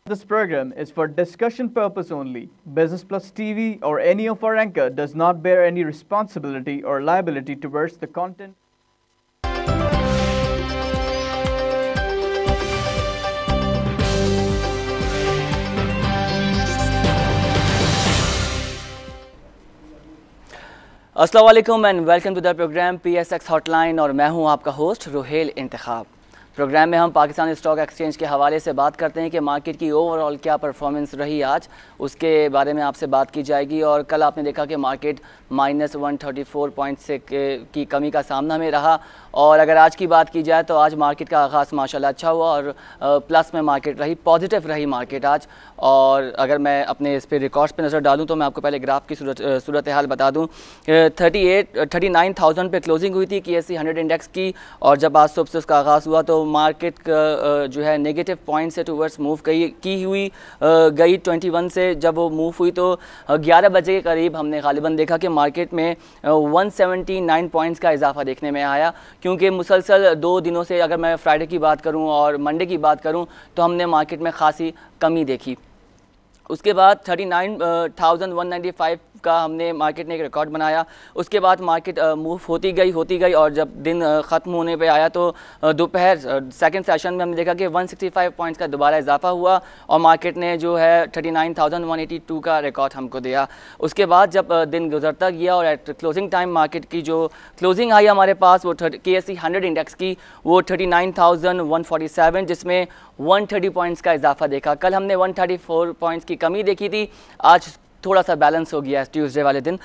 This program is for discussion purpose only. Business Plus TV or any of our anchor does not bear any responsibility or liability towards the content. अस्सलाम वालेकुम and welcome to the programme PSX hotline और मैं हूं आपका host Ruhel इंतखाब। Programme में हम Pakistan stock exchange के हवाले से बात करते हैं कि मार्केट की ओवरऑल क्या परफॉर्मेंस रही आज, उसके बारे में आपसे बात की जाएगी। और कल आपने देखा कि मार्केट -134 पॉइंट से की कमी का सामना में रहा। और अगर आज की बात की जाए तो आज मार्केट का आगाज़ माशाल्लाह अच्छा हुआ और प्लस में मार्केट रही, पॉजिटिव रही मार्केट आज। और अगर मैं अपने इस पर रिकॉर्ड्स पे नज़र डालूं तो मैं आपको पहले ग्राफ की सूरत हाल बता दूं। 39,000 पे क्लोजिंग हुई थी KSE 100 इंडेक्स की, और जब आज सुबह से उसका आगाज़ हुआ तो मार्केट जो है नेगेटिव पॉइंट से टूवर्ड्स मूव गई 21 से। जब वो मूव हुई तो 11 बजे के करीब हमने गालिबन देखा कि मार्केट में 179 पॉइंट्स का इजाफा देखने में आया, क्योंकि मुसलसल 2 दिनों से, अगर मैं फ्राइडे की बात करूं और मंडे की बात करूं, तो हमने मार्केट में खासी कमी देखी। उसके बाद 39,195 का हमने मार्केट ने एक रिकॉर्ड बनाया। उसके बाद मार्केट मूव होती गई और जब दिन ख़त्म होने पे आया तो दोपहर सेकंड सेशन में हमने देखा कि 165 पॉइंट्स का दोबारा इजाफा हुआ और मार्केट ने जो है 39,182 का रिकॉर्ड हमको दिया। उसके बाद जब दिन गुजरता गया और एट क्लोजिंग टाइम मार्केट की जो क्लोजिंग आई हमारे पास वो KSE 100 इंडेक्स की वो 39,147, जिसमें 130 पॉइंट्स का इजाफा देखा। कल हमने 134 पॉइंट्स की कमी देखी थी, आज थोड़ा सा बैलेंस हो गया ट्यूसडे वाले दिन।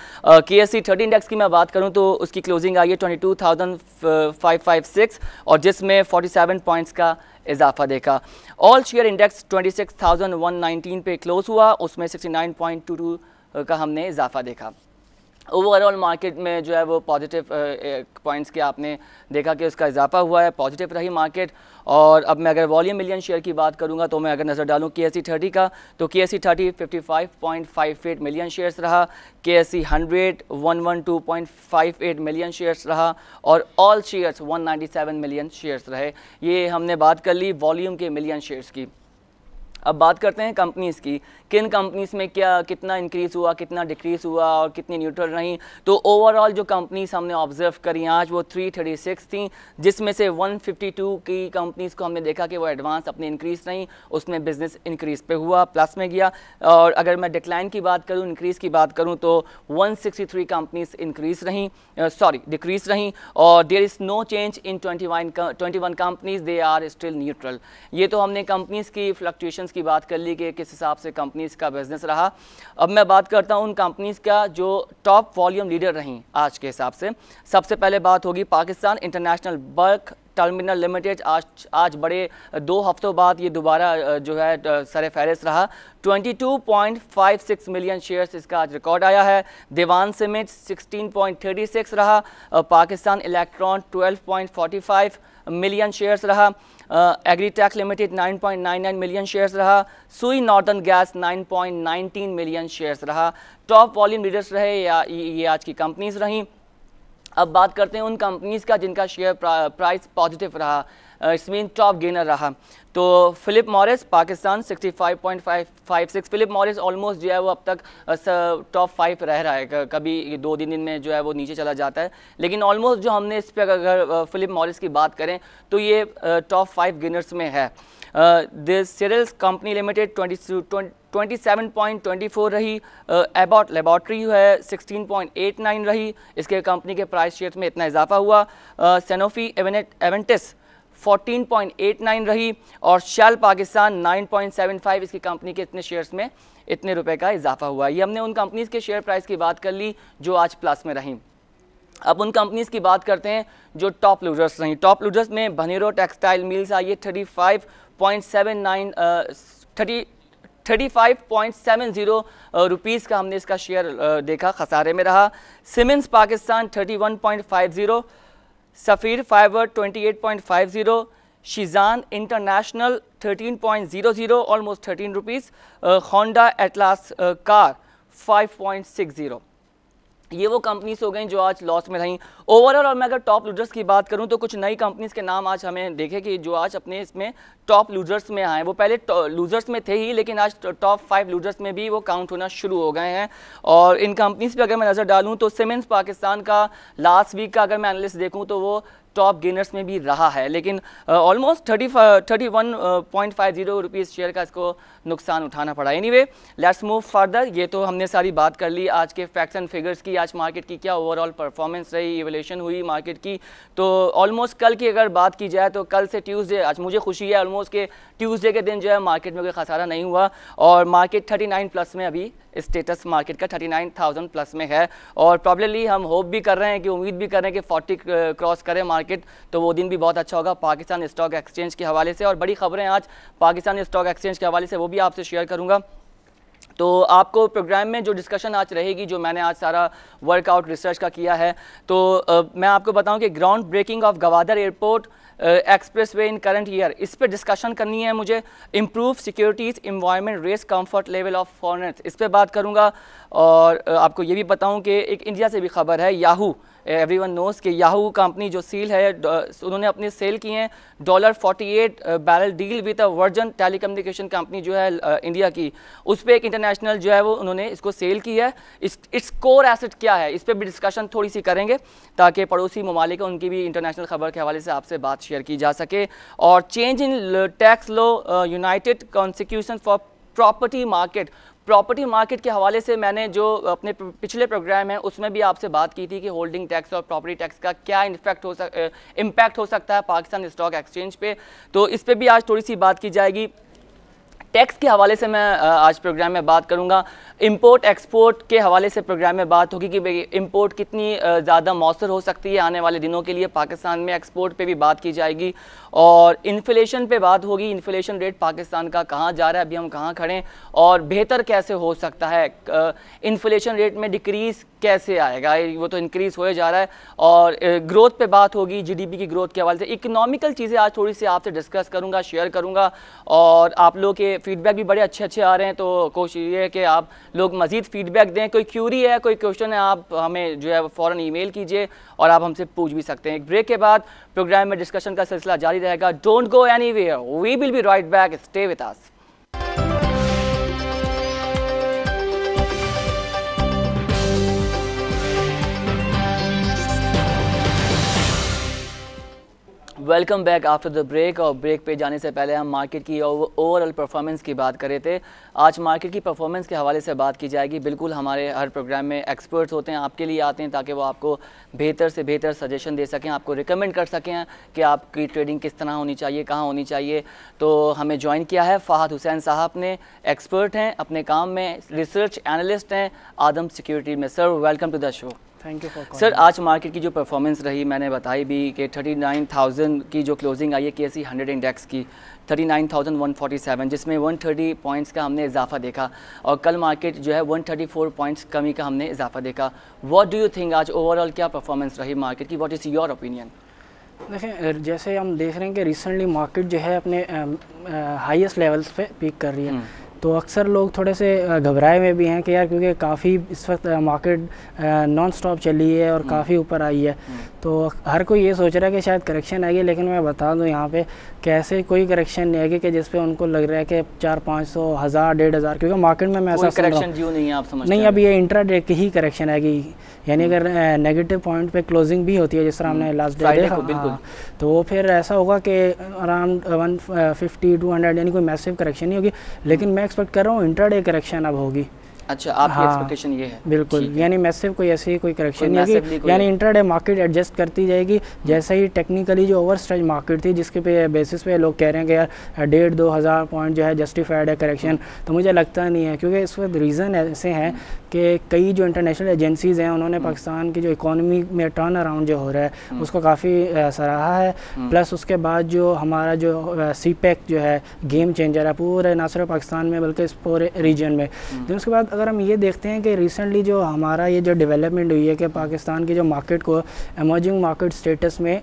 KSE 30 इंडेक्स की मैं बात करूं तो उसकी क्लोजिंग आई है 22,556 और जिसमें 47 पॉइंट्स का इजाफा देखा। ऑल शेयर इंडेक्स 26,119 पे क्लोज हुआ, उसमें 69.22 का हमने इजाफा देखा। ओवरऑल मार्केट में जो है वो पॉजिटिव पॉइंट्स के आपने देखा कि उसका इजाफा हुआ है, पॉजिटिव रही मार्केट। और अब मैं अगर वॉल्यूम मिलियन शेयर की बात करूंगा तो मैं अगर नज़र डालूं KSE 30 का तो KSE 30 55.58 मिलियन शेयर्स रहा, KSE 100 112.58 मिलियन शेयर्स रहा और ऑल शेयर्स 197 मिलियन शेयर्स रहे। ये हमने बात कर ली वॉल्यूम के मिलियन शेयर्स की। अब बात करते हैं कंपनीज़ की, किन कंपनीज़ में कितना इंक्रीज़ हुआ, कितना डिक्रीज़ हुआ और कितनी न्यूट्रल रहीं। तो ओवरऑल जो कंपनीज़ हमने ऑब्जर्व करी आज वो 336 थी, जिसमें से 152 की कंपनीज़ को हमने देखा कि वो एडवांस अपने इंक्रीज़ रहीं, उसमें बिज़नेस इंक्रीज़ पे हुआ, प्लस में गया। और अगर मैं डिक्लाइन की बात करूँ, इंक्रीज़ की बात करूँ तो 163 कंपनीज़ इंक्रीज़ रहीं, डिक्रीज़ रहीं। और there is no change in 21 companies, they are still neutral. ये तो हमने कंपनीज़ की फ्लक्चुएशंस की बात कर ली कि किस हिसाब से कंपनीज़ का बिजनेस रहा। अब मैं बात करता हूं उन कंपनीज़ का जो टॉप वॉल्यूम लीडर रहीं आज के हिसाब से। सबसे पहले बात होगी Pakistan international bulk terminal limited. आज बड़े 2 हफ्तों बाद ये दोबारा जो है सर फहरिस्त रहा। 22.56 मिलियन शेयर्स इसका आज रिकॉर्ड आया है। देवान सीमेंट 16.36 रहा। पाकिस्तान इलेक्ट्रॉन 12.45 मिलियन शेयर्स रहा। एग्रीटेक लिमिटेड 9.99 मिलियन शेयर्स रहा। सुई नॉर्दर्न गैस 9.19 मिलियन शेयर्स रहा। टॉप वॉल्यूम लीडर्स रहे या ये आज की कंपनीज रहीं। अब बात करते हैं उन कंपनीज़ का जिनका शेयर प्राइस पॉजिटिव रहा, इट्स मीन टॉप गेनर रहा। तो Philip Morris Pakistan 65.56, Philip Morris almost जो है वो अब तक टॉप 5 रह रहा है। कभी 2 दिन में जो है वो नीचे चला जाता है, लेकिन ऑलमोस्ट जो हमने इस पर अगर फिलिप मॉरिस की बात करें तो ये टॉप 5 गेनर्स में है। दिस सीरियल्स कंपनी लिमिटेड 27.24 रही। एबॉट लेबॉर्ट्री है 16.89 रही, इसके कंपनी के प्राइस शेयर्स में इतना इजाफा हुआ। सैनोफी एवेंटिस 14.89 रही और शेल पाकिस्तान 9.75, इसकी कंपनी के इतने शेयर्स में इतने रुपए का इजाफा हुआ। ये हमने उन कंपनीज़ के शेयर प्राइस की बात कर ली जो आज प्लस में रहीं। अब उन कंपनीज़ की बात करते हैं जो टॉप लूजर्स रहीं। टॉप लूजर्स में बनेरो टेक्सटाइल मिल्स आई है 35.70 रुपीज़ का हमने इसका शेयर देखा, खसारे में रहा। Siemens Pakistan 31.50, Safir fibre 28.50, Shezan international 13.00 almost 13 rupees, Honda Atlas car 5.60। ये वो कंपनीज हो गई जो आज लॉस में रहीं ओवरऑल। और मैं अगर टॉप लूजर्स की बात करूं तो कुछ नई कंपनीज के नाम आज हमें देखे कि जो आज अपने इसमें टॉप लूजर्स में आए। वो पहले लूजर्स में थे ही, लेकिन आज टॉप 5 लूजर्स में भी वो काउंट होना शुरू हो गए हैं। और इन कंपनीज पे अगर मैं नज़र डालूं तो सीमेंस पाकिस्तान का लास्ट वीक का अगर मैं एनालिस्ट देखूं तो वो टॉप गेनर्स में भी रहा है, लेकिन ऑलमोस्ट 31.50 रुपीज़ शेयर का इसको नुकसान उठाना पड़ा। Anyway let's move further. ये तो हमने सारी बात कर ली आज के फैक्ट्स एंड फिगर्स की, आज मार्केट की क्या ओवरऑल परफॉर्मेंस रही, इवोल्यूशन हुई मार्केट की। तो ऑलमोस्ट कल की अगर बात की जाए तो कल से ट्यूसडे, आज मुझे खुशी है ऑलमोस्ट के ट्यूसडे के दिन जो है मार्केट में कोई खसारा नहीं हुआ और मार्केट 39 प्लस में अभी स्टेटस मार्केट का 39,000 प्लस में है। और प्रॉब्लली हम होप भी कर रहे हैं कि उम्मीद भी कर रहे हैं कि 40 क्रॉस करे मार्केट, तो वो दिन भी बहुत अच्छा होगा पाकिस्तान स्टॉक एक्सचेंज के हवाले से। और बड़ी खबरें आज पाकिस्तान स्टॉक एक्सचेंज के हवाले से वो भी आपसे शेयर करूंगा। तो आपको प्रोग्राम में जो डिस्कशन आज रहेगी, जो मैंने आज सारा वर्कआउट रिसर्च का किया है, तो मैं आपको बताऊं कि groundbreaking of Gwadar airport expressway in current year, इस पर डिस्कशन करनी है मुझे। Improve securities environment race comfort level of foreigners, इस पर बात करूँगा। और आपको ये भी बताऊँ कि एक इंडिया से भी खबर है, याहू, एवरीवन नोज़ कि याहू कंपनी जो सील है, उन्होंने अपने सेल किए हैं $48 barrel deal with a version telecommunication company जो है इंडिया की, उस पर एक इंटरनेशनल जो है वो उन्होंने इसको सेल की है। इट्स कोर एसेट क्या है, इस पर भी डिस्कशन थोड़ी सी करेंगे ताकि पड़ोसी ममालिक उनकी भी इंटरनेशनल खबर के हवाले से आपसे बात शेयर की जा सके। और change in tax law united consecution for property market, property market के हवाले से मैंने जो अपने पिछले प्रोग्राम है उसमें भी आपसे बात की थी कि होल्डिंग टैक्स और प्रॉपर्टी टैक्स का क्या इम्पैक्ट हो सकता है पाकिस्तान स्टॉक एक्सचेंज पे, तो इस पे भी आज थोड़ी सी बात की जाएगी। टैक्स के हवाले से मैं आज प्रोग्राम में बात करूंगा। इंपोर्ट एक्सपोर्ट के हवाले से प्रोग्राम में बात होगी कि इंपोर्ट कितनी ज़्यादा मौसर हो सकती है आने वाले दिनों के लिए पाकिस्तान में, एक्सपोर्ट पे भी बात की जाएगी। और इन्फ्लेशन पे बात होगी, इन्फ्लेशन रेट पाकिस्तान का कहाँ जा रहा है, अभी हम कहाँ खड़े हैं और बेहतर कैसे हो सकता है, इन्फ्लेशन रेट में डिक्रीज़ कैसे आएगा, वो तो इंक्रीज़ हो जा रहा है। और ग्रोथ पे बात होगी, जीडीपी की ग्रोथ के हवाले से। इकोनॉमिकल चीज़ें आज थोड़ी सी आपसे डिस्कस करूँगा, शेयर करूँगा। और आप लोग के फीडबैक भी बड़े अच्छे अच्छे आ रहे हैं, तो कोशिश ये है कि आप लोग मज़ीद फीडबैक दें। कोई क्यूरी है, कोई क्वेश्चन है, आप हमें जो है फ़ौरन ईमेल कीजिए और आप हमसे पूछ भी सकते हैं। एक ब्रेक के बाद प्रोग्राम में डिस्कशन का सिलसिला जारी रहेगा। Don't go anywhere, we will be right back, stay with us. Welcome back after the break. और ब्रेक पे जाने से पहले हम मार्केट की ओवरऑल परफॉर्मेंस की बात कर रहे थे। आज मार्केट की परफॉर्मेंस के हवाले से बात की जाएगी। बिल्कुल हमारे हर प्रोग्राम में एक्सपर्ट्स होते हैं, आपके लिए आते हैं ताकि वो आपको बेहतर से बेहतर सजेशन दे सकें, आपको रिकमेंड कर सकें कि आपकी ट्रेडिंग किस तरह होनी चाहिए, कहाँ होनी चाहिए। तो हमें ज्वाइन किया है फ़ाहद हुसैन साहब ने, एक्सपर्ट हैं अपने काम में, रिसर्च एनालिस्ट हैं आदम सिक्योरिटी में। Sir welcome to the show. Thank you for sir, आज मार्केट की जो परफॉर्मेंस रही मैंने बताई भी कि 39,000 की जो क्लोजिंग आई है KSE 100 इंडेक्स की 39,147, जिसमें 130 पॉइंट्स का हमने इजाफा देखा। और कल मार्केट जो है 134 पॉइंट्स कमी का हमने इजाफा देखा। व्हाट डू यू थिंक आज ओवरऑल क्या परफॉर्मेंस रही मार्केट की, व्हाट इज़ योर ओपिनियन? देखें, जैसे हम देख रहे हैं कि रिसेंटली मार्केट जो है अपने हाईएस्ट लेवल्स पे पीक कर रही है, तो अक्सर लोग थोड़े से घबराए हुए भी हैं कि यार क्योंकि काफ़ी इस वक्त मार्केट नॉन स्टॉप चली है और काफ़ी ऊपर आई है, तो हर कोई ये सोच रहा है कि शायद करेक्शन आएगी। लेकिन मैं बता दूं यहाँ पे कैसे कोई करेक्शन नहीं आएगी कि जिस पे उनको लग रहा है कि 400-500, 1000, 1500, क्योंकि मार्केट में मैं ऐसा करेक्शन ड्यू नहीं है, आप समझते नहीं, अब ये इंट्राडे की ही करेक्शन आएगी। यानी अगर नेगेटिव पॉइंट पे क्लोजिंग भी होती है जिस तरह हमने लास्ट डे देखा, हाँ, तो वो फिर ऐसा होगा कि अराउंड 150-200 यानी कोई मैसिव करेक्शन नहीं होगी। लेकिन मैं एक्सपेक्ट कर रहा हूँ इंट्राडे करेक्शन अब होगी। अच्छा, आपकी एक्सपेक्टेशन ये है? बिल्कुल, यानी मैसिव कोई ऐसी कोई करेक्शन नहीं होगी, यानी इंट्राडे मार्केट एडजस्ट करती जाएगी। जैसे ही टेक्निकली जो ओवर स्ट्रेच मार्केट थी जिसके पे बेसिस पे लोग कह रहे हैं कि यार 1,500-2 हज़ार पॉइंट जो है जस्टिफाइड है करेक्शन, तो मुझे लगता नहीं है। क्योंकि इस वक्त रीज़न ऐसे हैं कि कई जो इंटरनेशनल एजेंसीज़ हैं उन्होंने पाकिस्तान की जो इकॉनमी में टर्न अराउंड जो हो रहा है उसको काफ़ी सराहा है। प्लस उसके बाद जो हमारा जो CPEC जो है गेम चेंजर है पूरे ना सिर्फ पाकिस्तान में बल्कि इस पूरे रीजन में। तो उसके बाद अगर हम ये देखते हैं कि रिसेंटली जो हमारा ये जो डेवलपमेंट हुई है कि पाकिस्तान की जो मार्केट को एमर्जिंग मार्केट स्टेटस में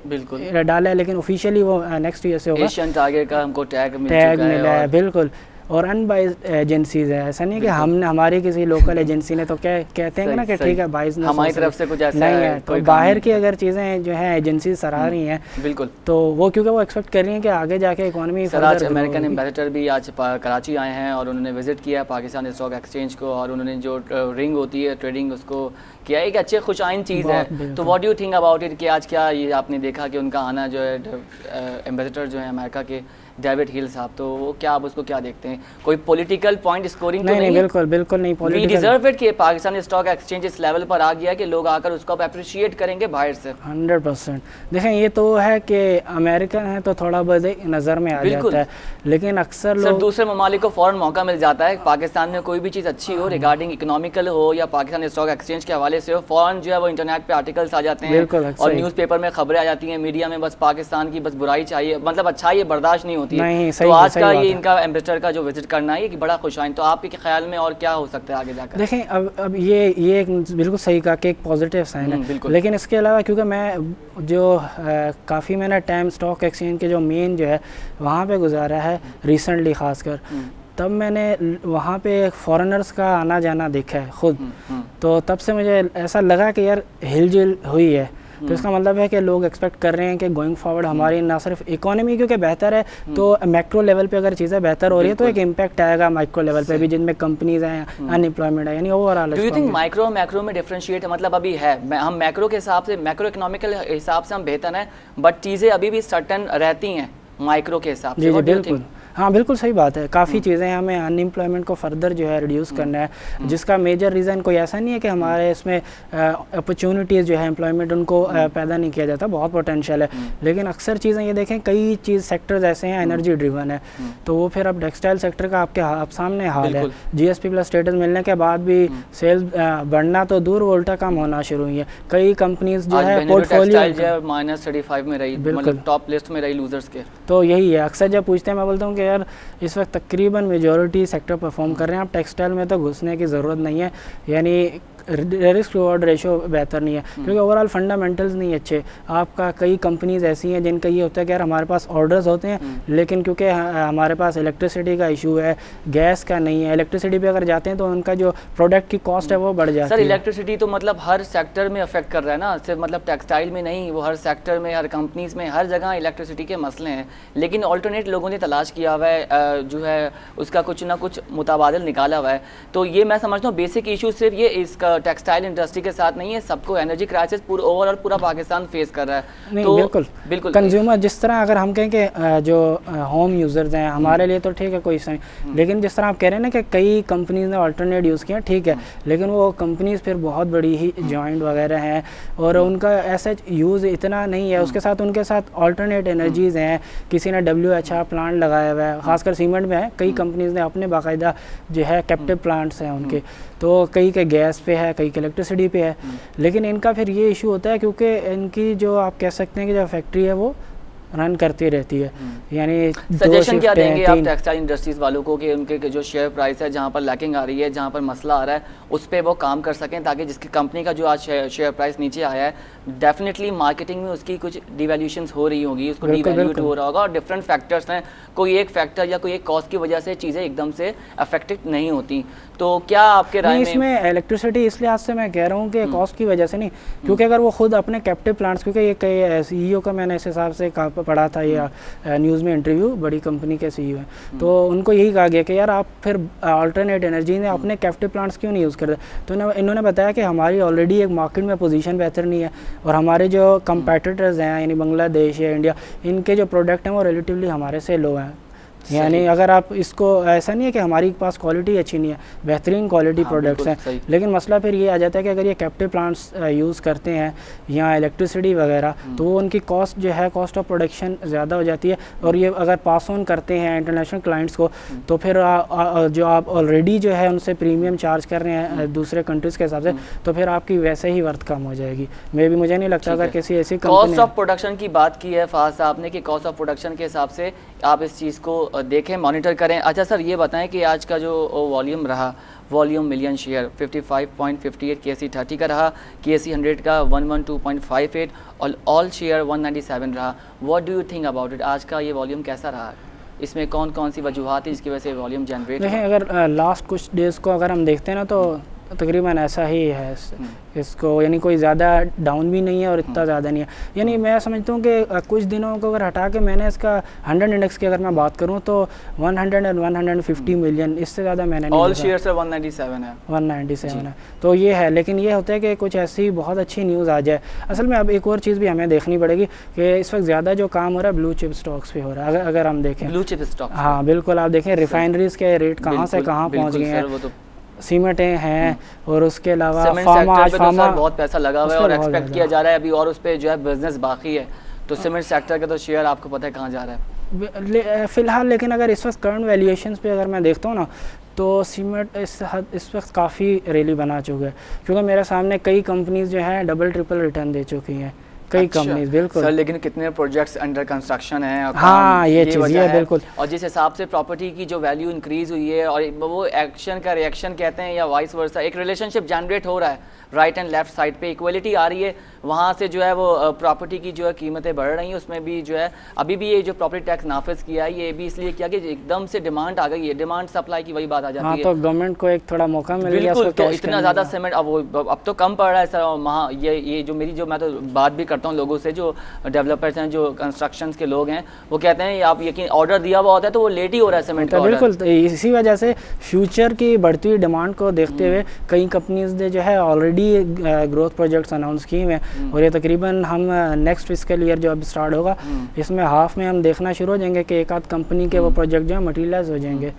डाला है, लेकिन ऑफिशियली वो नेक्स्ट ईयर से होगा। एशियन टारगेट का हमको टैग मिला है, बिल्कुल। और अनबाइज्ड एजेंसीज है, ऐसा नहीं कि हमने हमारी किसी लोकल एजेंसी ने तो क्या कहते हैं ना कि ठीक है बाइज हमारी तरफ से कुछ ऐसा नहीं है, तो बाहर की अगर चीज़ें जो है एजेंसी सराह रही हैं बिल्कुल, तो वो क्योंकि वो एक्सपेक्ट कर रही हैं कि आगे जाके इकोनॉमी। सर आज अमेरिकन एम्बेसडर भी आज कराची आए हैं और उन्होंने विजिट किया पाकिस्तान स्टॉक एक्सचेंज को, और उन्होंने जो रिंग होती है ट्रेडिंग उसको किया, एक अच्छे खुशाइन चीज़ है। तो what do you think about it कि आज क्या ये आपने देखा कि उनका आना जो है एम्बेसडर जो है अमेरिका के डेविड हिल साहब, तो वो क्या आप उसको क्या देखते हैं, कोई पॉलिटिकल पॉइंट स्कोरिंग तो नहीं? बिल्कुल बिल्कुल नहीं, वी डिजर्व इट कि पाकिस्तान स्टॉक एक्सचेंज इस लेवल पर आ गया कि लोग आकर उसको अप्रिशिएट करेंगे बाहर से। 100% देखें, ये तो है कि अमेरिकन है तो थोड़ा बहुत नज़र में आ जाता है, लेकिन अक्सर लोग दूसरे ममालिक को फ़ौरन मौका मिल जाता है। पाकिस्तान में कोई भी चीज़ अच्छी हो रिगार्डिंग इकोनॉमिकल हो या पाकिस्तान स्टॉक एक्सचेंज के हवाले से हो, फ़ौरन जो है वो इंटरनेट पे आर्टिकल्स आ जाते हैं और न्यूज़पेपर में खबरें आ जाती हैं, मीडिया में बस पाकिस्तान की बस बुराई चाहिए, मतलब अच्छाई ये बर्दाश्त नहीं होती है। तो आज का ये इनका एम्बेसडर का जो विजिट करना है ये बड़ा खुशाइन, तो आपके ख्याल में और क्या हो सकता है आगे जाकर? देखें अब ये एक बिल्कुल सही कहा कि एक पॉजिटिव साइन है, लेकिन इसके अलावा क्योंकि मैं जो काफ़ी मैंने टाइम स्टॉक एक्सचेंज के जो मेन जो है वहाँ पे गुजारा है रिसेंटली खासकर, तब मैंने वहाँ पे फॉरेनर्स का आना जाना देखा है खुद, तो तब से मुझे ऐसा लगा कि यार हिलजुल हुई है। तो इसका मतलब है कि लोग एक्सपेक्ट कर रहे हैं कि गोइंग फॉरवर्ड हमारी ना सिर्फ इकोनॉमी क्योंकि बेहतर है तो मैक्रो लेवल पे अगर चीज़ें बेहतर हो रही है तो एक इम्पैक्ट आएगा माइक्रो लेवल पे भी, जिनमें कंपनीज हैं, अनएम्प्लॉयमेंट है, यानी overall. Do you think micro macro में डिफरेंशिएट मतलब अभी है, हम मैक्रो के हिसाब से मैक्रो इकोनॉमिकल हिसाब से हम बेहतर हैं, बट चीज़ें अभी भी सर्टन रहती हैं माइक्रो के हिसाब से? बिल्कुल, हाँ बिल्कुल सही बात है, काफ़ी चीज़ें हमें अनएम्प्लॉयमेंट को फर्दर जो है रिड्यूस करना है, जिसका मेजर रीज़न कोई ऐसा नहीं है कि हमारे इसमें अपॉर्चुनिटीज़ जो है एम्प्लॉयमेंट उनको पैदा नहीं किया जाता, बहुत पोटेंशियल है, लेकिन अक्सर चीज़ें ये देखें कई चीज़ सेक्टर्स ऐसे हैं एनर्जी ड्रिवन है, तो वो फिर अब टेक्सटाइल सेक्टर का आपके आप सामने हाल है, GSP प्लस स्टेटस मिलने के बाद भी सेल्स बढ़ना तो दूर उल्टा कम होना शुरू हुई है। कई कंपनीज जो है पोर्टफोलियो -35 में रही, मतलब टॉप लिस्ट में रही लूजर्स के। तो यही है, अक्सर जब पूछते हैं मैं बोलता हूँ कि यार इस वक्त तकरीबन मेजॉरिटी सेक्टर परफॉर्म कर रहे हैं, आप टेक्सटाइल में तो घुसने की ज़रूरत नहीं है, यानी रिस्क रिवॉर्ड रेशो बेहतर नहीं है क्योंकि ओवरऑल फंडामेंटल्स नहीं अच्छे। आपका कई कंपनीज ऐसी हैं जिनका ये होता है कि यार हमारे पास ऑर्डर्स होते हैं लेकिन क्योंकि हमारे पास इलेक्ट्रिसिटी का इशू है, गैस का नहीं है, इलेक्ट्रिसिटी पे अगर जाते हैं तो उनका जो प्रोडक्ट की कॉस्ट है वो बढ़ जाती है। सर इलेक्ट्रिसिटी तो मतलब हर सेक्टर में अफेक्ट कर रहा है ना, सिर्फ मतलब टेक्सटाइल में नहीं, वो हर सेक्टर में, हर कंपनीज में, हर जगह इलेक्ट्रिसिटी के मसले हैं, लेकिन ऑल्टरनेट लोगों ने तलाश किया हुआ है, जो है उसका कुछ ना कुछ मुताबादिल निकाला हुआ है। तो ये मैं समझता हूँ बेसिक इशू सिर्फ ये इसका टेक्सटाइल इंडस्ट्री के साथ नहीं है, सबको एनर्जी क्राइसिस ओवरऑल पूरा पाकिस्तान फेस कर रहा है। नहीं, तो बिल्कुल कंज्यूमर जिस तरह अगर हम कहें कि जो होम यूजर्स हैं हमारे लिए तो ठीक है कोई नहीं, लेकिन जिस तरह आप कह रहे हैं ना कि कई कंपनीज ने अल्टरनेट यूज़ किया, ठीक है, लेकिन वो कंपनीज फिर बहुत बड़ी ही जॉइंट वगैरह हैं और उनका ऐसा यूज़ इतना नहीं है, उसके साथ उनके साथ अल्टरनेट एनर्जीज़ हैं, किसी ने WHR प्लांट लगाया हुआ है, खासकर सीमेंट में है, कई कंपनीज ने अपने बाकायदा जो है कैप्टिव प्लांट्स हैं उनके, तो कई के गैस पे है, कई के इलेक्ट्रिसिटी पे है, लेकिन इनका फिर ये इशू होता है क्योंकि इनकी जो आप कह सकते हैं कि जो फैक्ट्री है वो रन करती रहती है। यानी सजेशन क्या देंगे आप टेक्सटाइल इंडस्ट्रीज वालों को कि उनके जो शेयर प्राइस है जहाँ पर लैकिंग आ रही है, जहाँ पर मसला आ रहा है, उस पर वो काम कर सकें ताकि जिसकी कंपनी का जो आज शेयर प्राइस नीचे आया है, डेफिनेटली मार्केटिंग में उसकी कुछ डिवैल्यूशंस हो रही होगी, उसको डिवैल्यूट हो रहा होगा और डिफरेंट फैक्टर्स हैं, कोई एक फैक्टर या कोई एक कॉस्ट की वजह से चीज़ें एकदम से अफेक्टेड नहीं होती। तो क्या आपके राय में इसमें इलेक्ट्रिसिटी इसलिए आज से मैं कह रहा हूँ कि कॉस्ट की वजह से नहीं, क्योंकि अगर वो खुद अपने कैप्टिव प्लांट्स, क्योंकि ये कई CEO का मैंने इस हिसाब से पढ़ा था या न्यूज़ में इंटरव्यू, बड़ी कंपनी के CEO हैं, तो उनको यही कहा गया कि यार आप फिर अल्टरनेट एनर्जी ने अपने कैप्टिव प्लांट्स क्यों नहीं यूज़ करते, तो इन्होंने बताया कि हमारी ऑलरेडी एक मार्केट में पोजीशन बेहतर नहीं है और हमारे जो कंपेटिटर्स हैं यानी बांग्लादेश या इंडिया, इनके जो प्रोडक्ट हैं वो रिलेटिवली हमारे से लो हैं। यानी अगर आप इसको, ऐसा नहीं है कि हमारी पास क्वालिटी अच्छी नहीं है, बेहतरीन क्वालिटी प्रोडक्ट्स हैं, लेकिन मसला फिर ये आ जाता है कि अगर ये कैप्टिव प्लांट्स यूज़ करते हैं या इलेक्ट्रिसिटी वगैरह तो वो उनकी कॉस्ट जो है, कॉस्ट ऑफ प्रोडक्शन ज़्यादा हो जाती है, और ये अगर पास ऑन करते हैं इंटरनेशनल क्लाइंट्स को तो फिर जो आप ऑलरेडी जो है उनसे प्रीमियम चार्ज कर रहे हैं दूसरे कंट्रीज़ के हिसाब से, तो फिर आपकी वैसे ही वर्थ कम हो जाएगी। मुझे नहीं लगता अगर किसी ऐसी कॉस्ट ऑफ प्रोडक्शन की बात की है फहद साहब ने कि कॉस्ट ऑफ प्रोडक्शन के हिसाब से आप इस चीज़ को देखें, मॉनिटर करें। अच्छा सर ये बताएं कि आज का जो वॉल्यूम रहा, वॉल्यूम मिलियन शेयर 55.58 KSE 30 का रहा, KSE 100 का 112.58 और ऑल शेयर 197 रहा। What do you think about it, आज का ये वॉल्यूम कैसा रहा? इसमें कौन कौन सी वजूहत है जिसकी वजह से वॉल्यूम जनरेट? देखें, अगर लास्ट कुछ डेज़ को अगर हम देखते हैं ना, तो तकरीबन ऐसा ही है इसको, यानी कोई ज़्यादा डाउन भी नहीं है और इतना ज़्यादा नहीं है। यानी मैं समझता हूँ कि कुछ दिनों को अगर हटा के मैंने इसका 100 इंडेक्स की अगर मैं बात करूँ तो 100 और 150 मिलियन, इससे ज़्यादा मैंने नहीं। ऑल शेयर से 197 है, 197 है। तो ये है, लेकिन ये होता है कि कुछ ऐसी बहुत अच्छी न्यूज़ आ जाए। असल में अब एक और चीज़ भी हमें देखनी पड़ेगी कि इस वक्त ज़्यादा जो काम हो रहा है ब्लू चिप स्टॉक्स पे हो रहा है। अगर हम देखें ब्लू चिप स्टॉक, हाँ बिल्कुल, आप देखें रिफाइनरीज के रेट कहाँ से कहाँ पहुँच गए हैं, सीमेंटें हैं और उसके अलावा फार्मा बहुत पैसा लगा हुआ है और एक्सपेक्ट किया जा रहा है अभी और उस पर जो है बिजनेस बाकी है, तो सीमेंट सेक्टर का तो शेयर आपको पता है कहाँ जा रहा है फ़िलहाल। लेकिन अगर इस वक्त करंट वैल्यूएशंस पे अगर मैं देखता हूँ ना, तो सीमेंट इस वक्त काफ़ी रैली बना चुका है, क्योंकि मेरे सामने कई कंपनीज जो हैं डबल ट्रिपल रिटर्न दे चुकी हैं, कई कंपनीज। बिल्कुल सर, लेकिन कितने प्रोजेक्ट्स अंडर कंस्ट्रक्शन हैं? हाँ, ये चीज़ है बिल्कुल। और जिस हिसाब से प्रॉपर्टी की जो वैल्यू इंक्रीज हुई है और वो एक्शन का रिएक्शन कहते हैं या वाइस वर्सा, एक रिलेशनशिप जनरेट हो रहा है राइट एंड लेफ्ट साइड पे, इक्वलिटी आ रही है, वहाँ से जो है वो प्रॉपर्टी की जो है कीमतें बढ़ रही हैं। उसमें भी जो है अभी भी ये जो प्रॉपर्टी टैक्स नाफिज किया है, ये भी इसलिए किया कि एकदम से डिमांड आ गई है, डिमांड सप्लाई की वही बात आ जाती है। तो गवर्नमेंट को एक थोड़ा मौका मिल गया, तो इतना ज़्यादा सीमेंट अब तो कम पड़ रहा है सर। ये जो मैं तो बात भी करता हूँ लोगों से, जो डेवलपर्स हैं, जो कंस्ट्रक्शन के लोग हैं, वो कहते हैं आप यकीन ऑर्डर दिया हुआ होता है तो वो लेट ही हो रहा है सीमेंट का। बिल्कुल, तो इसी वजह से फ्यूचर की बढ़ती हुई डिमांड को देखते हुए कई कंपनीज ने जो है ऑलरेडी ग्रोथ प्रोजेक्ट्स अनाउंस किए हैं, और ये तकरीबन हम नेक्स्ट फिस्कल ईयर जो अब स्टार्ट होगा इसमें हाफ में हम देखना शुरू हो जाएंगे कि एक आध कंपनी के वो प्रोजेक्ट जो है मटीरियलाइज हो जाएंगे।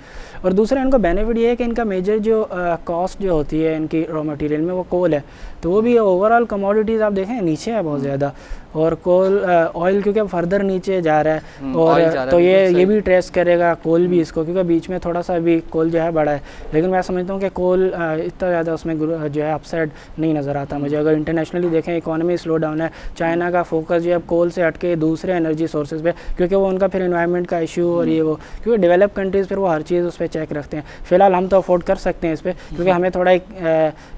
और दूसरा इनको बेनिफिट ये है कि इनका मेजर जो कॉस्ट जो होती है इनकी रॉ मटेरियल में वो कोल है, तो वो भी ओवरऑल कमोडिटीज़ आप देखें नीचे है बहुत ज़्यादा, और कोल ऑयल क्योंकि अब फर्दर नीचे जा रहा है, और तो ये भी ट्रेस करेगा कोल भी इसको, क्योंकि बीच में थोड़ा सा भी कोल जो है बढ़ा है। लेकिन मैं समझता हूँ कि कोल इतना ज़्यादा उसमें जो है अपसाइड नहीं नज़र आता मुझे। अगर इंटरनेशनली देखें इकोनॉमी स्लो डाउन है, चाइना का फोकस जो है कोल से हटके दूसरे एनर्जी सोर्सेज पे, क्योंकि वो उनका फिर एनवायरनमेंट का इशू और ये वो, क्योंकि डेवलप कंट्रीज़ फिर वो हर चीज़ उस पर चेक रखते हैं। फ़िलहाल हम तो अफोर्ड कर सकते हैं इस पर, क्योंकि हमें थोड़ा एक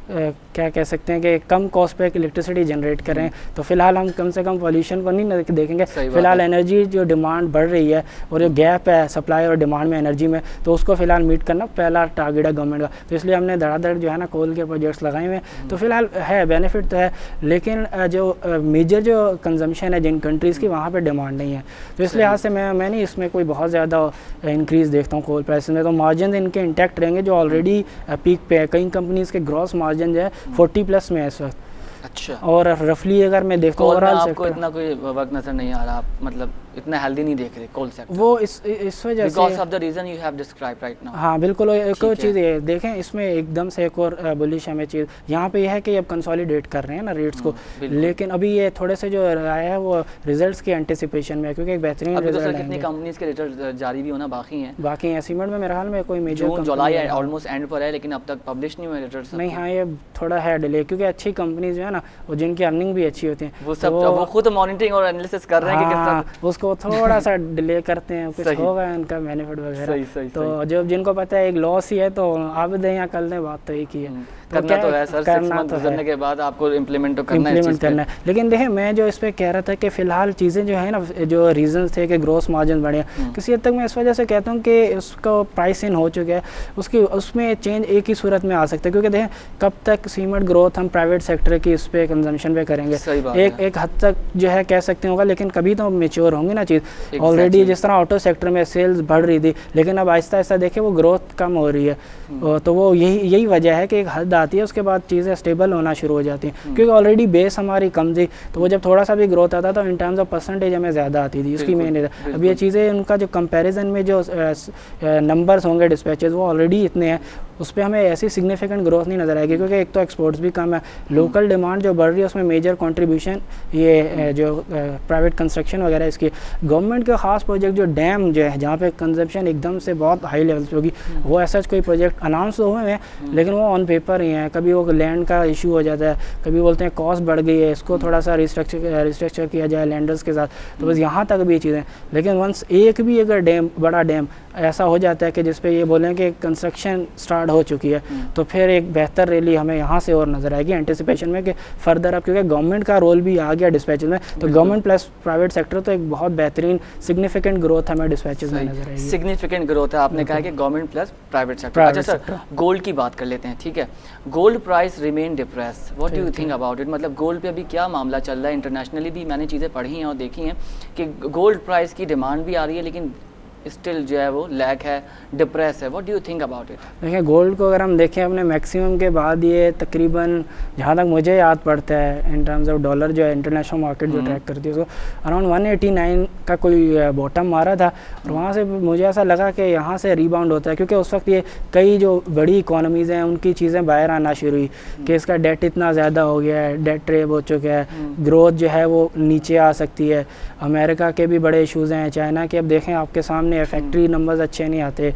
क्या कह सकते हैं कि कम कॉस्ट पे इलेक्ट्रिसिटी जनरेट करें, तो फिलहाल हम कम से कम पॉल्यूशन को नहीं देखेंगे। फिलहाल एनर्जी जो डिमांड बढ़ रही है और जो गैप है सप्लाई और डिमांड में एनर्जी में, तो उसको फिलहाल मीट करना पहला टारगेट है गवर्नमेंट का। तो इसलिए हमने धड़ाधड़ जो है ना कोल के प्रोजेक्ट्स लगाए हुए हैं। तो फिलहाल है बेनिफिट तो है, लेकिन जो मेजर जो कंजम्पशन है जिन कंट्रीज़ की, वहाँ पर डिमांड नहीं है। तो इस लिहाज से मैं नहीं इसमें कोई बहुत ज़्यादा इंक्रीज़ देखता हूँ कोल प्राइस में। तो मार्जिन इनके इंटैक्ट रहेंगे जो ऑलरेडी पीक पे है। कई कंपनीज़ के ग्रॉस मार्जिन जो है 40+ में है इस वक्त। अच्छा, और रफली अगर मैं देखता हूँ ओवरऑल आपको इतना कोई वर्क नजर नहीं आ रहा, मतलब इतना हेल्दी नहीं देख रहे कोल सेक्टर? वो इस वजह से because of the reason you have described right now. हाँ बिल्कुल, एक और चीज़ ये देखें इसमें एकदम से एक और बुलिश हमें चीज़ यहाँ पे यह है कि अब कंसोलिडेट कर रहे हैं ना रेट्स को, लेकिन अभी ये थोड़े से जो आया है वो रिजल्ट्स की एंटिसिपेशन में, क्योंकि एक बेहतरीन रिजल्ट है। कितनी कंपनीज के रिजल्ट जारी भी होना बाकी हैं सीमेंट में मेरे ख्याल में कोई major June July almost end पर है, लेकिन अब तक पब्लिश नहीं हुए रिजल्ट्स। नहीं, हाँ ये थोड़ा है डिले, क्योंकि अच्छी कंपनीज जो है ना वो जिनकी अर्निंग भी अच्छी होती है वो खुद मॉनिटरिंग और एनालिसिस कर रहे हैं कि किस तरह उसको थोड़ा सा डिले करते हैं, कुछ होगा इनका बेनिफिट वगैरह। तो जब जिनको पता है एक लॉस ही है तो आप दें या कल दें, बात तो एक ही है। करना तो है सर, 6 मंथ गुजरने के बाद आपको इम्प्लीमेंट तो करना है। लेकिन देखें मैं जो इस पे कह रहा था कि फ़िलहाल चीज़ें जो है ना, जो रीजंस थे कि ग्रोस मार्जिन बढ़े, किसी हद तक मैं इस वजह से कहता हूँ कि उसका प्राइस इन हो चुका है, उसमें चेंज एक ही सूरत में आ सकता है। क्योंकि देखें कब तक सीमेंट ग्रोथ हम प्राइवेट सेक्टर की इस पे कंजम्पशन पे करेंगे, एक हद तक जो है कह सकते होगा, लेकिन कभी तो मेच्योर होंगे ना चीज़। ऑलरेडी जिस तरह ऑटो सेक्टर में सेल्स बढ़ रही थी, लेकिन अब आहिस्ता आहिस्ता देखें वो ग्रोथ कम हो रही है, तो वो यही वजह है कि एक हद आती है, उसके बाद चीज़ें स्टेबल होना शुरू हो जाती हैं। क्योंकि ऑलरेडी बेस हमारी कम थी, तो वो जब थोड़ा सा भी ग्रोथ आता था तो इन टर्म्स ऑफ परसेंटेज हमें ज़्यादा आती थी, उसकी मेन रीज़न। अब ये चीज़ें उनका जो कंपैरिजन में जो नंबर्स होंगे डिस्पैचेस वो ऑलरेडी इतने हैं, उस पर हमें ऐसी सिग्निफिकेंट ग्रोथ नहीं नज़र आएगी, क्योंकि एक तो एक्सपोर्ट्स भी कम है, लोकल डिमांड जो बढ़ रही है उसमें मेजर कंट्रीब्यूशन ये जो प्राइवेट कंस्ट्रक्शन वगैरह इसकी। गवर्नमेंट के ख़ास प्रोजेक्ट जो डैम जो है जहाँ पे कंजप्शन एकदम से बहुत हाई लेवल पे होगी, वो ऐसा कोई प्रोजेक्ट अनाउंस तो हुए हैं, लेकिन वो ऑन पेपर ही हैं। कभी वो लैंड का इशू हो जाता है, कभी बोलते हैं कॉस्ट बढ़ गई है, इसको थोड़ा सा रिस्ट्रक्चर किया जाए लैंडर्स के साथ, तो बस यहाँ तक भी चीज़ें। लेकिन वंस एक भी अगर बड़ा डैम ऐसा हो जाता है कि जिस पे ये बोलें कि कंस्ट्रक्शन स्टार्ट स्टार्ट हो चुकी है, तो फिर एक बेहतर रैली हमें यहाँ से और नज़र आएगी एंटिसिपेशन में कि फर्दर अब क्योंकि गवर्नमेंट का रोल भी आ गया डिस्पैचेज में, तो गवर्नमेंट प्लस प्राइवेट सेक्टर तो एक बहुत बेहतरीन सिग्निफिकेंट ग्रोथ हमें डिस्पैचेज में नजर आएगी। सिग्निफिकेंट ग्रोथ है, आपने कहा कि गवर्नमेंट प्लस प्राइवेट सेक्टर। अच्छा सर, गोल्ड की बात कर लेते हैं, ठीक है। Gold price remain depress, what do you think about it? मतलब गोल्ड पे अभी क्या मामला चल रहा है? इंटरनेशनली भी मैंने चीज़ें पढ़ी हैं और देखी हैं कि गोल्ड प्राइस की डिमांड भी आ रही है लेकिन स्टिल जो है वो लैक है, डिप्रेस है। What do you think about it? देखिए गोल्ड को अगर हम देखें अपने मैक्सिमम के बाद ये तकरीबन जहाँ तक मुझे याद पड़ता है इन टर्म्स ऑफ डॉलर जो है इंटरनेशनल मार्केट जो ट्रैक करती है उसको अराउंड 189 का कोई बॉटम मारा था, और वहाँ से मुझे ऐसा लगा कि यहाँ से रीबाउंड होता है, क्योंकि उस वक्त ये कई जो बड़ी इकोनॉमीज़ हैं उनकी चीज़ें बाहर आना शुरू हुई कि इसका डेट इतना ज़्यादा हो गया है, डेट ट्रेप हो चुका है, ग्रोथ जो है वो नीचे आ सकती है। अमेरिका के भी बड़े इशूज़ हैं, चाइना के अब देखें आपके सामने फैक्ट्री नंबर्स अच्छे नहीं आते,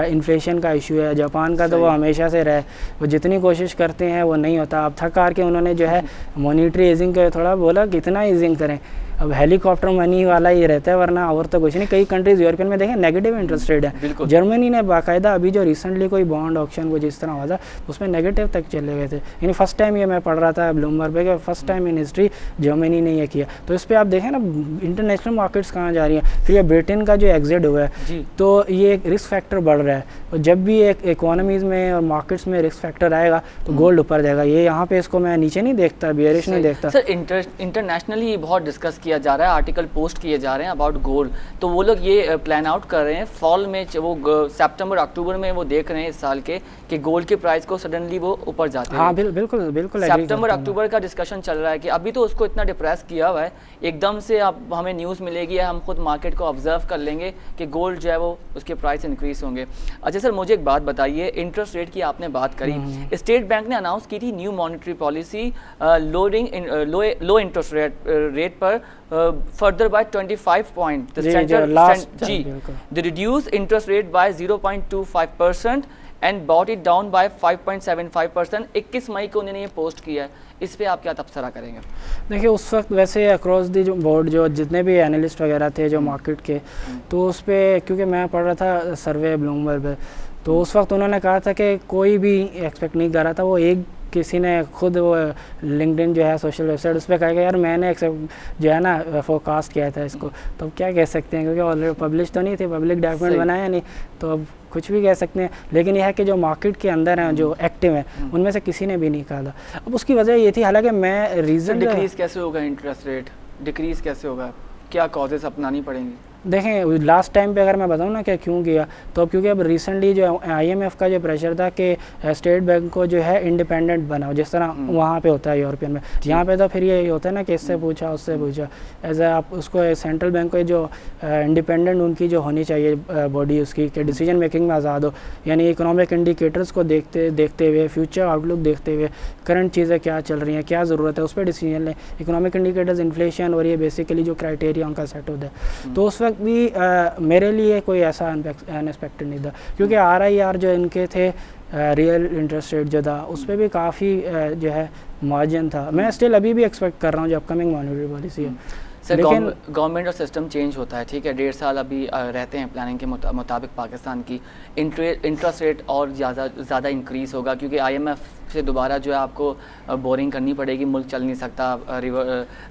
इन्फ्लेशन का इशू है, जापान का तो वो हमेशा से रहे, वो जितनी कोशिश करते हैं वो नहीं होता। अब थक हार के उन्होंने जो है मॉनिटरी ईजिंग का थोड़ा बोला कितना ईजिंग करें, अब हेलीकॉप्टर मनी वाला ही रहता है वरना और तो कुछ नहीं। कई कंट्रीज यूरोपियन में देखें नेगेटिव इंटरेस्ट रेट है, जर्मनी ने बाकायदा अभी जो रिसेंटली कोई बॉन्ड ऑक्शन को जिस तरह हुआ था उसमें नेगेटिव तक चले गए थे, यानी फर्स्ट टाइम ये मैं पढ़ रहा था ब्लूमबर्ग पे, first time in history Germany ने ये किया। तो इस पर आप देखें ना इंटरनेशनल मार्केट्स कहाँ जा रही हैं। फिर ये ब्रिटेन का जो एग्जिट हुआ है तो ये एक रिस्क फैक्टर बढ़ रहा है, और जब भी एक इकोनॉमीज़ में और मार्केट्स में रिस्क फैक्टर आएगा तो गोल्ड ऊपर जाएगा। ये यहाँ पे इसको मैं नीचे नहीं देखता, बियरिश नहीं देखता। सर इंटरनेशनली बहुत डिस्कस किया जा रहा है, आर्टिकल पोस्ट किए जा रहे हैं अबाउट गोल्ड, तो वो लोग ये प्लान आउट कर रहे हैं फॉल में, वो सितंबर अक्टूबर में वो देख रहे हैं इस साल के कि गोल्ड के प्राइस को सडनली वो ऊपर जाते हैं। हाँ बिल्कुल बिल्कुल सितंबर अक्टूबर का डिस्कशन चल रहा है कि अभी तो उसको इतना डिप्रेस किया हुआ है, एकदम से अब हमें न्यूज़ मिलेगी या हम खुद मार्केट को ऑब्जर्व कर लेंगे कि गोल्ड जो है वो उसके प्राइस इंक्रीज होंगे। अच्छा सर मुझे एक बात बताइए, इंटरेस्ट रेट की आपने बात करी, स्टेट बैंक ने अनाउंस की थी न्यू मॉनेटरी पॉलिसी लो इंटरेस्ट रेट पर further by 25 point. The they reduced interest rate by 0.25% and brought it down by 5.75%. 21 मई को उन्होंने ये पोस्ट किया है, इस पे आप क्या तबसरा करेंगे? देखिए उस वक्त वैसे अक्रॉस दी जो बोर्ड जो जितने भी एनालिस्ट वगैरह थे जो मार्केट के, तो उस पर क्योंकि मैं पढ़ रहा था सर्वे ब्लूमबर्ग पे, तो उस वक्त उन्होंने कहा था कि कोई भी एक्सपेक्ट नहीं कर रहा था, वो एक किसी ने खुद वो लिंक्डइन जो है सोशल वेबसाइट उस पर कहा यार मैंने जो है ना फोरकास्ट किया था इसको, तो अब क्या कह सकते हैं क्योंकि ऑलरेडी पब्लिश तो नहीं थे, पब्लिक डॉक्यूमेंट बनाया नहीं, तो अब कुछ भी कह सकते हैं। लेकिन यह है कि जो मार्केट के अंदर हैं जो एक्टिव हैं उनमें से किसी ने भी नहीं कहा था। अब उसकी वजह ये थी, हालांकि मैं रीज़न डिक्रीज़ कैसे होगा, इंटरेस्ट रेट डिक्रीज़ कैसे होगा, क्या कॉजेस अपनानी पड़ेंगी? देखें लास्ट टाइम पे अगर मैं बताऊं ना क्या क्यों किया, तो अब क्योंकि अब रिसेंटली जो IMF का जो प्रेशर था कि स्टेट बैंक को जो है इंडिपेंडेंट बनाओ, जिस तरह वहाँ पे होता है यूरोपियन में, यहाँ पे तो फिर ये होता है ना कि इससे पूछा उससे पूछा, एज आप उसको सेंट्रल बैंक को जो इंडिपेंडेंट उनकी जो होनी चाहिए बॉडी उसकी कि डिसीजन मेकिंग में आज़ाद हो, यानी इकोनॉमिक इंडिकेटर्स को देखते हुए, फ्यूचर आउटलुक देखते हुए, करंट चीज़ें क्या चल रही हैं, क्या ज़रूरत है, उस पर डिसीजन लें। इकोनॉमिक इंडिकेटर्स इन्फ्लेशन और ये बेसिकली जो क्राइटेरिया उनका सेट होता है, तो उस वक्त भी मेरे लिए कोई ऐसा अनएक्सपेक्टेड नहीं था, क्योंकि RIR जो इनके थे रियल इंटरेस्ट रेट जो था उस पर भी काफ़ी जो है मार्जिन था। मैं स्टिल अभी भी एक्सपेक्ट कर रहा हूँ जो अपकमिंग मॉनेटरी पॉलिसी है। सर गवर्नमेंट और सिस्टम चेंज होता है, ठीक है, 1.5 साल अभी रहते हैं प्लानिंग के मुताबिक पाकिस्तान की, इंटरेस्ट रेट और ज़्यादा इंक्रीज़ होगा क्योंकि IMF से दोबारा जो है आपको बोरिंग करनी पड़ेगी, मुल्क चल नहीं सकता,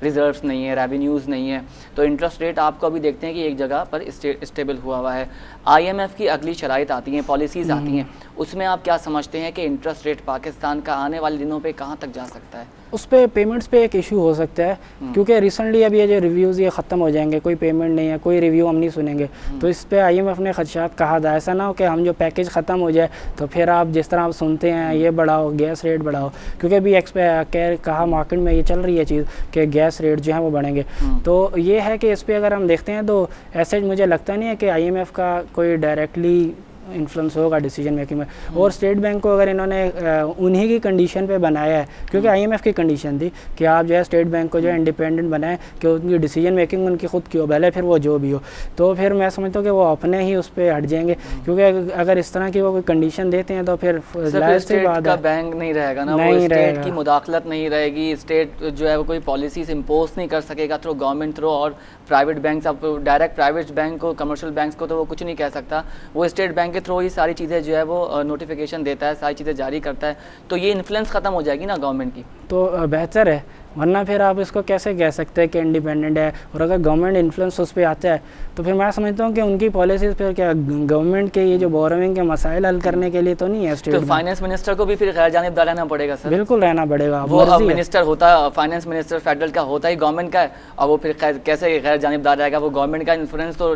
रिजर्व्स नहीं है, रेवेन्यूज़ नहीं है, तो इंटरेस्ट रेट आपको अभी देखते हैं कि एक जगह पर स्टेबल हुआ है। IMF की अगली शराइत आती हैं, पॉलिसीज़ आती हैं, उसमें आप क्या समझते हैं कि इंटरेस्ट रेट पाकिस्तान का आने वाले दिनों पे कहाँ तक जा सकता है? उस पर पेमेंट्स पे एक इशू हो सकता है, क्योंकि रिसेंटली अब ये जो रिव्यूज़ ये ख़त्म हो जाएंगे, कोई पेमेंट नहीं है, कोई रिव्यू हम नहीं सुनेंगे, तो इस पे IMF ने खदशात कहा था, ऐसा ना हो कि हम जो पैकेज ख़त्म हो जाए तो फिर आप जिस तरह आप सुनते हैं ये बढ़ाओ, गैस रेट बढ़ाओ, क्योंकि अभी कहा मार्केट में ये चल रही है चीज़ कि गैस रेट जो है वो बढ़ेंगे। तो ये है कि इस पर अगर हम देखते हैं तो ऐसे मुझे लगता नहीं है कि IMF का कोई डायरेक्टली इन्फ्लुएंस होगा डिसीजन मेकिंग में, और स्टेट बैंक को अगर इन्होंने उन्हीं की कंडीशन पे बनाया है, क्योंकि IMF की कंडीशन थी कि आप जो है स्टेट बैंक को जो है इंडिपेंडेंट बनाएं कि उनकी डिसीजन मेकिंग उनकी खुद की हो, भले फिर वो जो भी हो, तो फिर मैं समझता हूँ कि वो अपने ही उस पर हट जाएंगे, क्योंकि अगर इस तरह की वो कोई कंडीशन देते हैं तो फिर स्टेट का बैंक नहीं रहेगा ना, वो स्टेट की मुदाखलत नहीं रहेगी, स्टेट जो है वो कोई पॉलिसीज इम्पोज नहीं कर सकेगा थ्रू गवर्नमेंट थ्रू, और प्राइवेट बैंक अब डायरेक्ट प्राइवेट बैंक को, कमर्शियल बैंक को तो वो कुछ नहीं कह सकता, वो स्टेट बैंक बैंक के थ्रू ही सारी चीज़ें जो है वो नोटिफिकेशन देता है, सारी चीज़ें जारी करता है, तो ये इन्फ्लुएंस ख़त्म हो जाएगी ना गवर्नमेंट की। तो बेहतर है, वरना फिर आप इसको कैसे कह सकते हैं कि इंडिपेंडेंट है। और अगर गवर्नमेंट इन्फ्लुएंस उस पर आता है तो फिर मैं समझता हूँ कि उनकी पॉलिसीज़ फिर क्या गवर्नमेंट के ये जो बोरोइंग के मसाइल हल करने के लिए तो नहीं है स्टेट। तो फाइनेंस मिनिस्टर को भी फिर गैर जानिबदार रहना पड़ेगा सर। बिल्कुल रहना पड़ेगा, वो मिनिस्टर होता है, फाइनेंस मिनिस्टर फेडरल का होता ही गवर्नमेंट का है, और वो फिर कैसे गैर जानिबदार रहेगा? वो गवर्नमेंट का इन्फ्लुएंस तो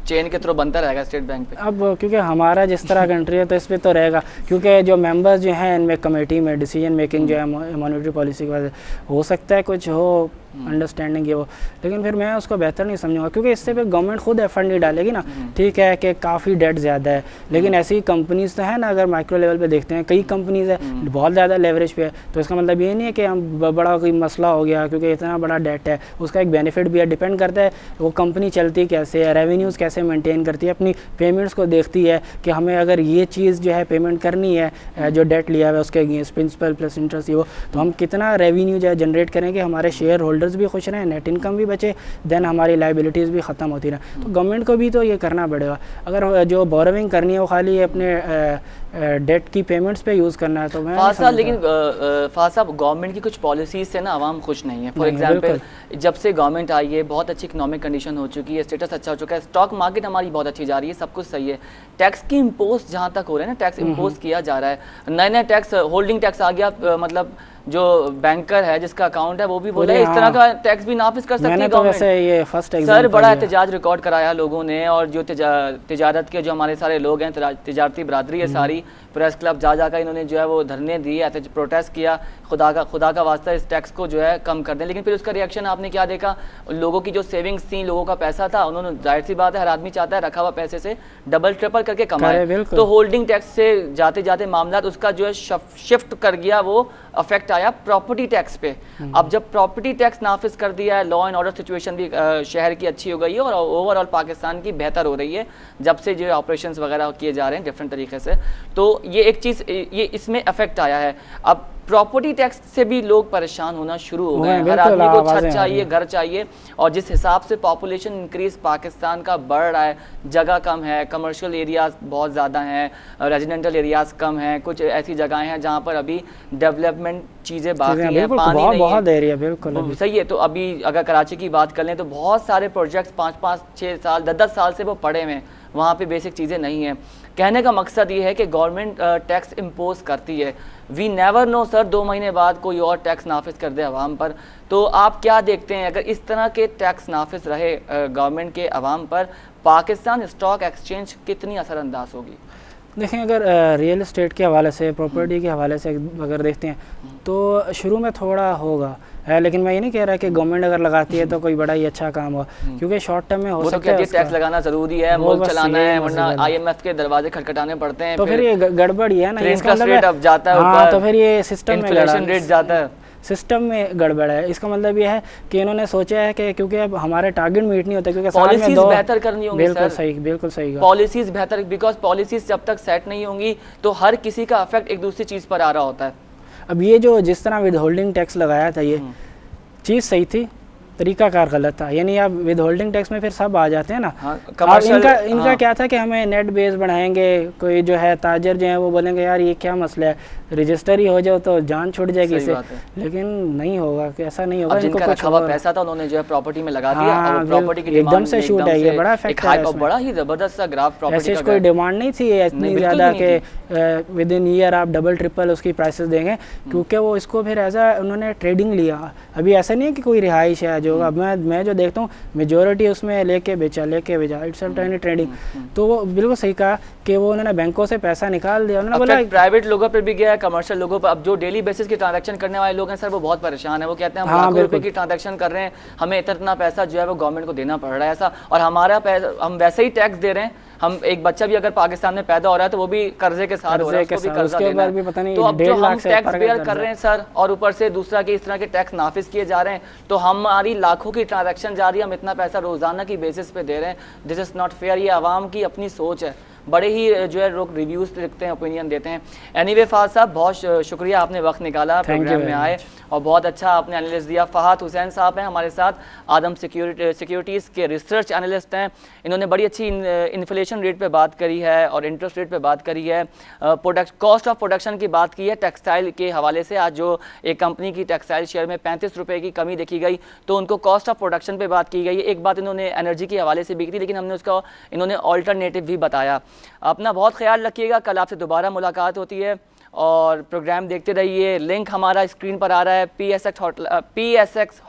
चेन के थ्रू बनता रहेगा स्टेट बैंक पे। अब क्योंकि हमारा जिस तरह कंट्री है तो इस पे तो रहेगा, क्योंकि जो मेंबर्स जो हैं इनमें कमेटी में डिसीजन मेकिंग जो है मॉनेटरी पॉलिसी की वजह हो सकता है कुछ हो अंडरस्टैंडिंग ये वो, लेकिन फिर मैं उसको बेहतर नहीं समझूंगा, क्योंकि इससे फिर गवर्नमेंट खुद एफर्ट नहीं डालेगी ना। ठीक है कि काफ़ी डेट ज़्यादा है, लेकिन ऐसी कंपनीज तो है ना, अगर माइक्रो लेवल पे देखते हैं कई कंपनीज है बहुत ज़्यादा लेवरेज पे है, तो इसका मतलब ये नहीं है कि हम बड़ा कोई मसला हो गया क्योंकि इतना बड़ा डेट है। उसका एक बेनिफिट भी है, डिपेंड करता है वो कंपनी चलती कैसे है, रेवेन्यूज़ कैसे मेंटेन करती है, अपनी पेमेंट्स को देखती है कि हमें अगर ये चीज़ जो है पेमेंट करनी है जो डेट लिया है उसके अगेंस्ट प्रिंसिपल प्लस इंटरेस्ट वो, तो हम कितना रेवेन्यू जो है जनरेट करेंगे, हमारे शेयर होल्डर्स भी खुश रहें, नेट इनकम भी बचे, देन हमारी लाइबिलिटीज़ भी ख़त्म होती रहे। तो गवर्नमेंट को भी तो ये करना पड़ेगा। अगर जो बोरोइंग करनी है वो खाली अपने डेट की पेमेंट्स पे यूज़ करना है तो मैं लेकिन फाज साहब गवर्नमेंट की कुछ पॉलिसीज से ना आवाम खुश नहीं है। फॉर एग्जांपल जब से गवर्नमेंट आई है बहुत अच्छी इकोनॉमिक कंडीशन हो चुकी है, स्टेटस अच्छा हो चुका है, स्टॉक मार्केट हमारी बहुत अच्छी जा रही है, सब कुछ सही है। टैक्स की इम्पोज जहाँ तक हो रहा है ना, टैक्स इम्पोज किया जा रहा है, नए नए टैक्स, होल्डिंग टैक्स आ गया, मतलब जो बैंकर है जिसका अकाउंट है वो भी बोले इस तरह का टैक्स भी नाफिज कर सकती है गवर्नमेंट। ये फर्स्ट सर बड़ा एहतजाज रिकॉर्ड कराया लोगों ने, और जो तिजारत के जो हमारे सारे लोग हैं, तिजारती बरादरी है सारी, प्रेस क्लब जा जाकर इन्होंने जो है वो धरने दिए, प्रोटेस्ट किया, खुदा का वास्ता इस टैक्स को जो है कम कर दें। लेकिन फिर उसका रिएक्शन आपने क्या देखा, लोगों की जो सेविंग्स थी, लोगों का पैसा था, उन्होंने जाहिर सी बात है हर आदमी चाहता है रखा हुआ पैसे से डबल ट्रिपल करके कमाए, तो होल्डिंग टैक्स से जाते जाते मामला उसका जो है शिफ्ट कर गया, वो अफेक्ट आया प्रॉपर्टी टैक्स पे। अब जब प्रॉपर्टी टैक्स नाफिज कर दिया है, लॉ एंड ऑर्डर सिचुएशन भी शहर की अच्छी हो गई है और ओवरऑल पाकिस्तान की बेहतर हो रही है जब से जो ऑपरेशंस वगैरह किए जा रहे हैं डिफरेंट तरीके से, तो ये एक चीज़ ये इसमें अफेक्ट आया है। अब प्रॉपर्टी टैक्स से भी लोग परेशान होना शुरू हो गए हैं, हर आदमी को छत चाहिए, घर चाहिए, और जिस हिसाब से पॉपुलेशन इंक्रीज पाकिस्तान का बढ़ रहा है, जगह कम है, कमर्शियल एरियाज बहुत ज़्यादा हैं, रेजिडेंटल एरियाज कम हैं, कुछ ऐसी जगहें हैं जहाँ पर अभी डेवलपमेंट चीज़ें बाकी हैं, पानी नहीं बहुत एरिया बिल्कुल सही है। तो अभी अगर कराची की बात कर लें तो बहुत सारे प्रोजेक्ट्स 5-5, 6 साल, 10-10 साल से वो पड़े हुए हैं, वहाँ पे बेसिक चीज़ें नहीं हैं। कहने का मकसद ये है कि गवर्नमेंट टैक्स इम्पोज करती है, वी नेवर नो सर 2 महीने बाद कोई और टैक्स नाफिज कर दे अवाम पर। तो आप क्या देखते हैं, अगर इस तरह के टैक्स नाफिज रहे गवर्नमेंट के अवाम पर, पाकिस्तान स्टॉक एक्सचेंज कितनी असरअंदाज होगी? देखें, अगर रियल इस्टेट के हवाले से, प्रॉपर्टी के हवाले से अगर देखते हैं तो शुरू में थोड़ा होगा है, लेकिन मैं ये नहीं कह रहा कि गवर्नमेंट अगर लगाती है तो कोई बड़ा ही अच्छा काम हो, क्योंकि शॉर्ट टर्म में हो सकता है टैक्स लगाना जरूरी है, मुल्क चलाना है, वरना IMF के दरवाजे खटखटाने पड़ते हैं, तो फिर ये गड़बड़ ही है ना, इसका रेट अब जाता है ऊपर, तो फिर ये सिस्टम में इन्फ्लेशन रेट जाता है, सिस्टम में गड़बड़ है। इसका मतलब ये है कि इन्होंने सोचा है कि क्योंकि अब हमारे टारगेट मीट नहीं होते, क्योंकि पॉलिसीज बेहतर करनी होंगी। बिल्कुल सही पॉलिसीज बेहतर, बिकॉज पॉलिसीज जब तक सेट नहीं होंगी तो हर किसी का अफेक्ट एक दूसरी चीज़ पर आ रहा होता है। अब ये जो जिस तरह विद होल्डिंग टैक्स लगाया था, ये चीज़ सही थी, तरीकाकार गलत था, यानी आप विद होल्डिंग टैक्स में फिर सब आ जाते हैं ना। इनका क्या था कि हमें नेट बेस बढ़ाएंगे, कोई जो है ताजर जो है वो बोलेंगे यार ये क्या मसला है, रजिस्टर ही हो जाओ तो जान छूट जाएगी इससे, लेकिन नहीं होगा, ऐसा नहीं होगा। इनको कुछ हुआ पैसा था उन्होंने जो है प्रॉपर्टी में लगा दिया, और प्रॉपर्टी की एकदम से शूट है, ये बड़ा फैक्ट है, बड़ा ही जबरदस्त सा ग्राफ प्रॉपर्टी का। ऐसी कोई डिमांड नहीं थी इतनी ज़्यादा कि विद इन ईयर आप डबल ट्रिपल उसकी प्राइसेस देंगे, क्योंकि वो इसको फिर ऐसा उन्होंने ट्रेडिंग लिया। अभी ऐसा नहीं है कि कोई रिहाइश है जो मैं जो देखता हूँ मेजोरिटी उसमें लेके बेचा इट्स ट्रेडिंग। तो वो बिल्कुल सही कहा कि वो उन्होंने बैंकों से पैसा निकाल दिया, उन्होंने बोला प्राइवेट लोगों पर भी गया, कमर्शियल लोगों पर। अब जो डेली बेसिस की ट्रांजैक्शन करने वाले लोग हैं सर, वो बहुत परेशान है, वो कहते हैं हम लाखों रुपए की ट्रांजैक्शन कर रहे हैं, हमें इतना पैसा जो है वो गवर्नमेंट को देना पड़ रहा है ऐसा, और हमारा पैसा हम वैसे ही टैक्स दे रहे हैं। हम एक बच्चा भी अगर पाकिस्तान में पैदा हो रहा है तो वो भी कर्जे के साथ हो रहा है, उसको भी कर्जा देना है। तो अब जो हम टैक्स बेयर कर रहे हैं सर, और ऊपर से दूसरा के इस तरह के टैक्स नाफिज किए जा रहे हैं, तो हमारी लाखों की ट्रांजैक्शन जा रही है, हम इतना पैसा रोजाना की बेसिस पे दे रहे हैं। This is not fair. ये आवाम की अपनी सोच है, बड़े ही जो है लोग रिव्यूज़ लिखते हैं, ओपिनियन देते हैं। एनीवे फहद साहब, बहुत शुक्रिया, आपने वक्त निकाला, प्रोग्राम में आए और बहुत अच्छा आपने एनालिसिस दिया। फहद हुसैन साहब हैं हमारे साथ, आदम सिक्योरिटीज़ के रिसर्च एनालिस्ट हैं। इन्होंने बड़ी अच्छी इन्फ्लेशन रेट पे बात करी है और इंटरेस्ट रेट पे बात करी है, कॉस्ट ऑफ प्रोडक्शन की बात की है टेक्सटाइल के हवाले से। आज जो एक कंपनी की टेक्सटाइल शेयर में 35 रुपये की कमी देखी गई, तो उनको कॉस्ट ऑफ प्रोडक्शन पे बात की गई। एक बात इन्होंने एनर्जी के हवाले से भी की थी, लेकिन हमने उसका इन्होंने ऑल्टरनेटिव भी बताया। अपना बहुत ख्याल रखिएगा, कल आपसे दोबारा मुलाकात होती है और प्रोग्राम देखते रहिए। लिंक हमारा स्क्रीन पर आ रहा है, PSX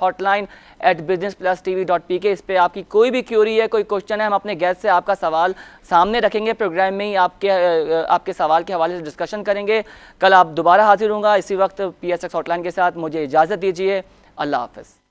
hotline@business+tv.pk। इस पर आपकी कोई भी क्यूरी है, कोई क्वेश्चन है, हम अपने गेस्ट से आपका सवाल सामने रखेंगे, प्रोग्राम में ही आपके सवाल के हवाले से डिस्कशन करेंगे। कल आप दोबारा हाजिर होंगे इसी वक्त PSX हॉटलाइन के साथ। मुझे इजाज़त दीजिए, अल्लाह हाफ़िज़।